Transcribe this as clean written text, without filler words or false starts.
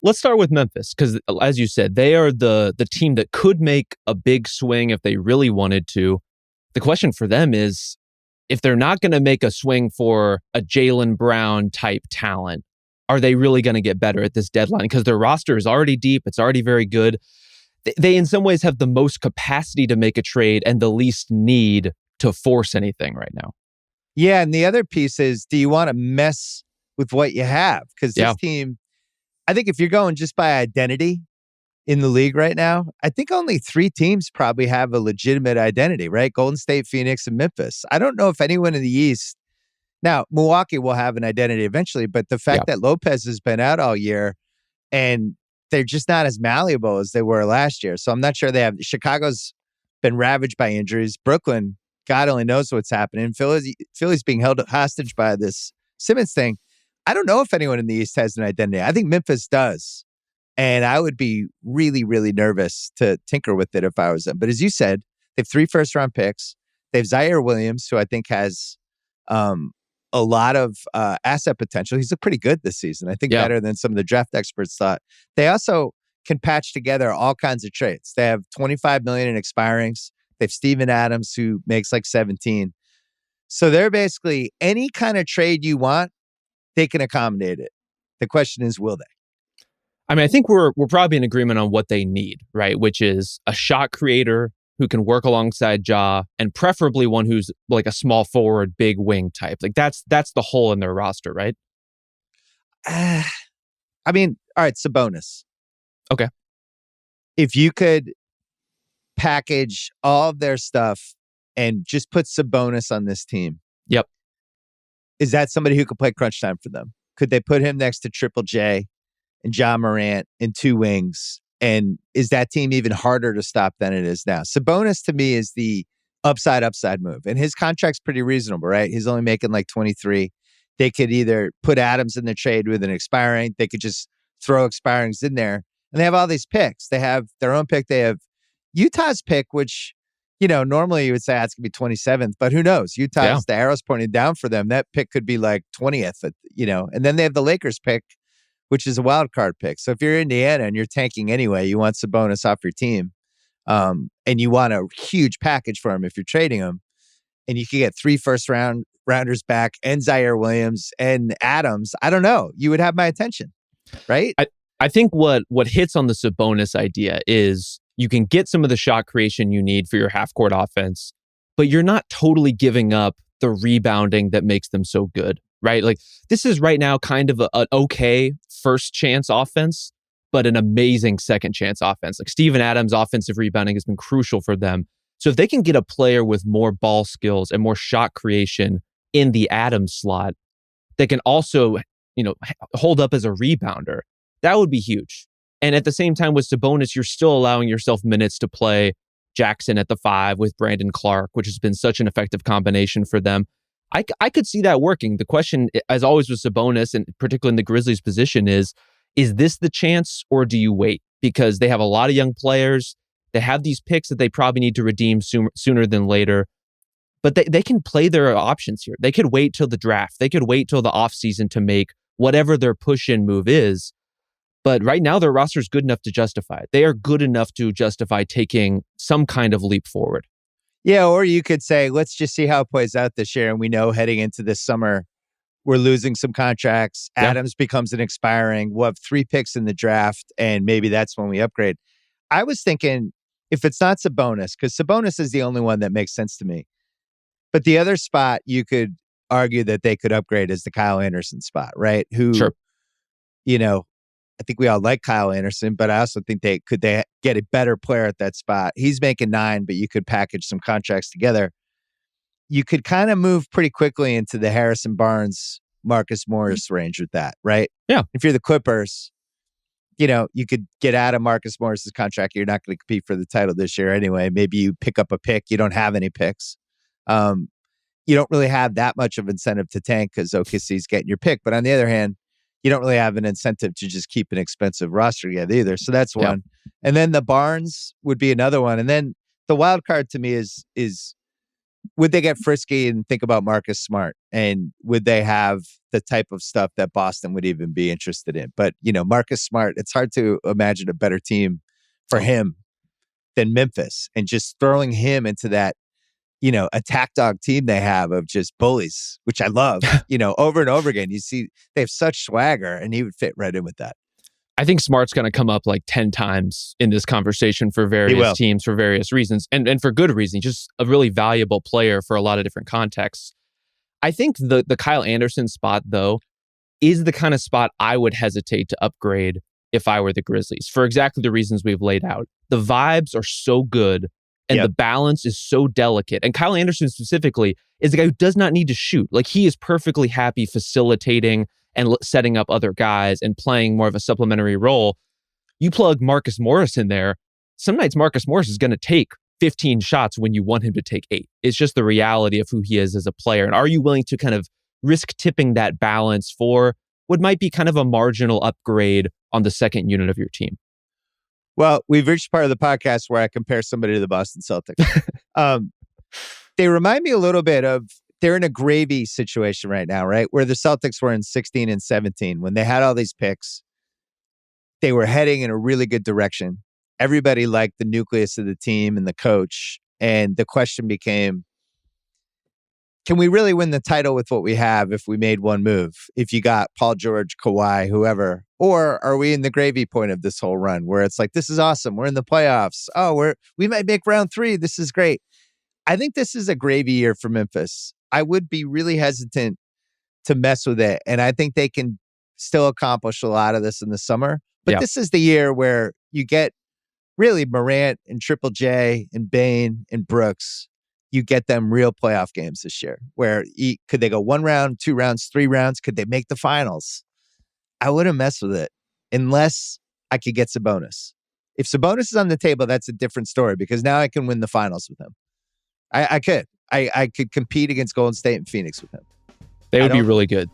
Let's start with Memphis, because as you said, they are the team that could make a big swing if they really wanted to. The question for them is, if they're not going to make a swing for a Jaylen Brown type talent, are they really going to get better at this deadline? Because their roster is already deep. It's already very good. They in some ways have the most capacity to make a trade and the least need to force anything right now. Yeah, and the other piece is, do you want to mess with what you have? Because this team, I think if you're going just by identity in the league right now, I think only 3 teams probably have a legitimate identity, right? Golden State, Phoenix, and Memphis. I don't know if anyone in the East, now Milwaukee will have an identity eventually, but the fact that Lopez has been out all year and they're just not as malleable as they were last year. So I'm not sure they have. Chicago's been ravaged by injuries. Brooklyn, God only knows what's happening. Philly's being held hostage by this Simmons thing. I don't know if anyone in the East has an identity. I think Memphis does. And I would be really, really nervous to tinker with it if I was them. But as you said, they have 3 first-round picks. They have Zaire Williams, who I think has a lot of asset potential. He's looked pretty good this season. I think better than some of the draft experts thought. They also can patch together all kinds of trades. They have $25 million in expirings. They have Steven Adams, who makes like 17. So they're basically any kind of trade you want, they can accommodate it. The question is, will they? I mean, I think we're probably in agreement on what they need, right? Which is a shot creator who can work alongside Ja, and preferably one who's like a small forward, big wing type. Like that's the hole in their roster, right? I mean, all right, Sabonis. Okay. If you could package all of their stuff and just put Sabonis on this team. Yep. Is that somebody who could play crunch time for them? Could they put him next to Triple J and John Morant in 2 wings? And is that team even harder to stop than it is now? Sabonis to me is the upside move. And his contract's pretty reasonable, right? He's only making like 23. They could either put Adams in the trade with an expiring. They could just throw expirings in there. And they have all these picks. They have their own pick. They have Utah's pick, which, normally you would say it's going to be 27th, but who knows? The arrow's pointing down for them. That pick could be like 20th, and then they have the Lakers pick, which is a wild card pick. So if you're Indiana and you're tanking anyway, you want Sabonis off your team, and you want a huge package for him if you're trading him, and you can get 3 first-rounders back and Zaire Williams and Adams. I don't know. You would have my attention, right? I think what hits on the Sabonis idea is you can get some of the shot creation you need for your half-court offense, but you're not totally giving up the rebounding that makes them so good, right? Like this is right now kind of an okay first chance offense, but an amazing second chance offense. Like Steven Adams' offensive rebounding has been crucial for them. So if they can get a player with more ball skills and more shot creation in the Adams slot, they can also, hold up as a rebounder. That would be huge. And at the same time with Sabonis, you're still allowing yourself minutes to play Jackson at the 5 with Brandon Clark, which has been such an effective combination for them. I could see that working. The question, as always with Sabonis, and particularly in the Grizzlies' position, is this the chance or do you wait? Because they have a lot of young players. They have these picks that they probably need to redeem sooner than later. But they can play their options here. They could wait till the draft. They could wait till the offseason to make whatever their push-in move is. But right now, their roster is good enough to justify it. They are good enough to justify taking some kind of leap forward. Yeah, or you could say, let's just see how it plays out this year. And we know heading into this summer, we're losing some contracts. Adams becomes an expiring. We'll have 3 picks in the draft, and maybe that's when we upgrade. I was thinking, if it's not Sabonis, because Sabonis is the only one that makes sense to me. But the other spot you could argue that they could upgrade is the Kyle Anderson spot, right? Who, sure. I think we all like Kyle Anderson, but I also think they get a better player at that spot. He's making 9, but you could package some contracts together. You could kind of move pretty quickly into the Harrison Barnes, Marcus Morris range with that, right? Yeah. If you're the Clippers, you could get out of Marcus Morris's contract. You're not going to compete for the title this year anyway. Maybe you pick up a pick. You don't have any picks. You don't really have that much of incentive to tank because OKC's getting your pick. But on the other hand, you don't really have an incentive to just keep an expensive roster together either. So that's one. And then the Barnes would be another one. And then the wild card to me is would they get frisky and think about Marcus Smart? And would they have the type of stuff that Boston would even be interested in? But, Marcus Smart, it's hard to imagine a better team for him than Memphis. And just throwing him into that, attack dog team they have of just bullies, which I love, over and over again. You see, they have such swagger, and he would fit right in with that. I think Smart's going to come up like 10 times in this conversation for various teams for various reasons, and for good reason. Just a really valuable player for a lot of different contexts. I think the Kyle Anderson spot, though, is the kind of spot I would hesitate to upgrade if I were the Grizzlies, for exactly the reasons we've laid out. The vibes are so good, and the balance is so delicate. And Kyle Anderson specifically is the guy who does not need to shoot. Like, he is perfectly happy facilitating and setting up other guys and playing more of a supplementary role. You plug Marcus Morris in there, some nights Marcus Morris is going to take 15 shots when you want him to take 8. It's just the reality of who he is as a player. And are you willing to kind of risk tipping that balance for what might be kind of a marginal upgrade on the second unit of your team? Well, we've reached part of the podcast where I compare somebody to the Boston Celtics. They remind me a little bit of, they're in a gravy situation right now, right? Where the Celtics were in 16 and 17. When they had all these picks, they were heading in a really good direction. Everybody liked the nucleus of the team and the coach. And the question became, can we really win the title with what we have if we made one move? If you got Paul George, Kawhi, whoever, or are we in the gravy point of this whole run where it's like, this is awesome. We're in the playoffs. Oh, we might make round 3. This is great. I think this is a gravy year for Memphis. I would be really hesitant to mess with it. And I think they can still accomplish a lot of this in the summer. But this is the year where you get really Morant and Triple J and Bane and Brooks. You get them real playoff games this year where could they go 1 round, 2 rounds, 3 rounds? Could they make the finals? I wouldn't mess with it unless I could get Sabonis. If Sabonis is on the table, that's a different story because now I can win the finals with him. I could. I could compete against Golden State and Phoenix with him. They would be really good.